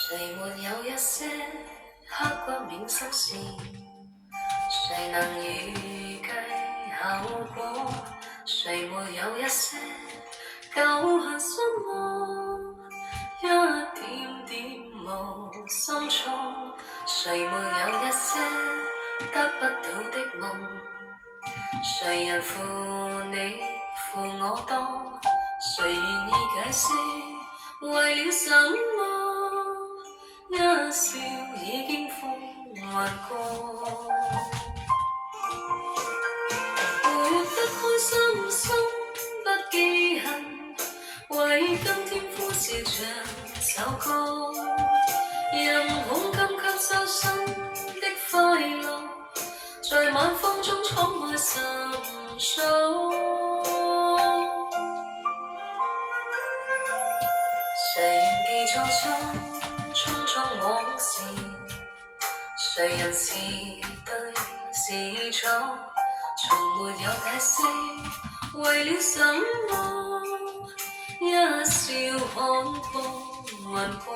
誰沒有一些刻骨銘心事？誰能預計後果？誰沒有一些舊恨心魔？一點點無心錯。誰沒有一些得不到的夢？誰人負你負我多？誰願意解釋為了什麼？一笑已經風雲過，活得開心心不記恨，為今天歡笑唱首歌，任恐今吸收新的快樂，在晚風中敞開心鎖。誰願記錯匆匆往事？誰人是對是錯？從沒有解釋為了什麼？一笑看風雲過。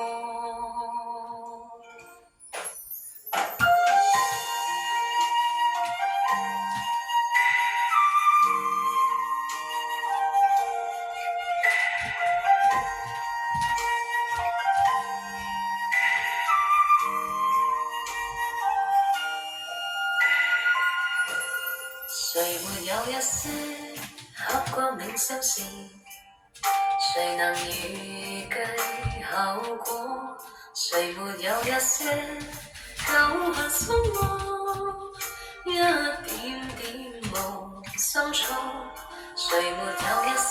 誰沒有一些刻骨銘心事？誰能預計後果？誰沒有一些舊恨心魔？一點點無心錯。誰沒有一些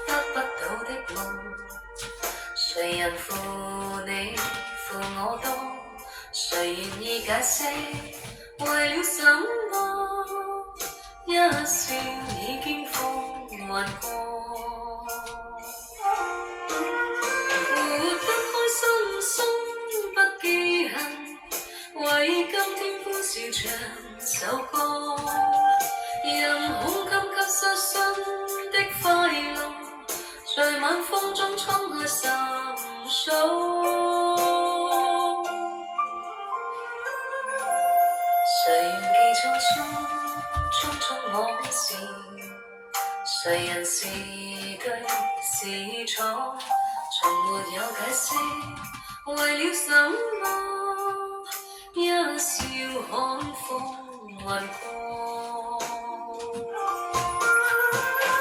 得不到的夢？誰人負你負我多？誰願意解釋為了什麼？一笑已經風雲過，活得開心心不記恨，為今天歡笑唱首歌，任恐今吸收新的快樂，在晚風中敞開心鎖。誰願記匆匆往事？誰人是對是錯？從沒有解釋為了什麼？一笑看風雲過，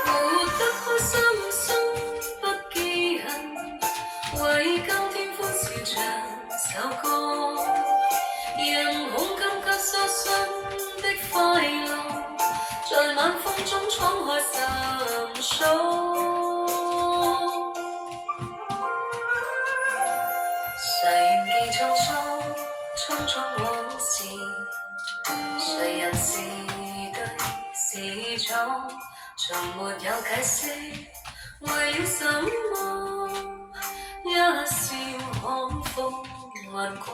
活得開心心不記恨，為今天歡笑唱首歌，任恐今吸收新的快樂，在晚風中敞開心鎖。誰願記匆匆往事？誰人是對是錯？從沒有解釋為了什麼？一笑看風雲過。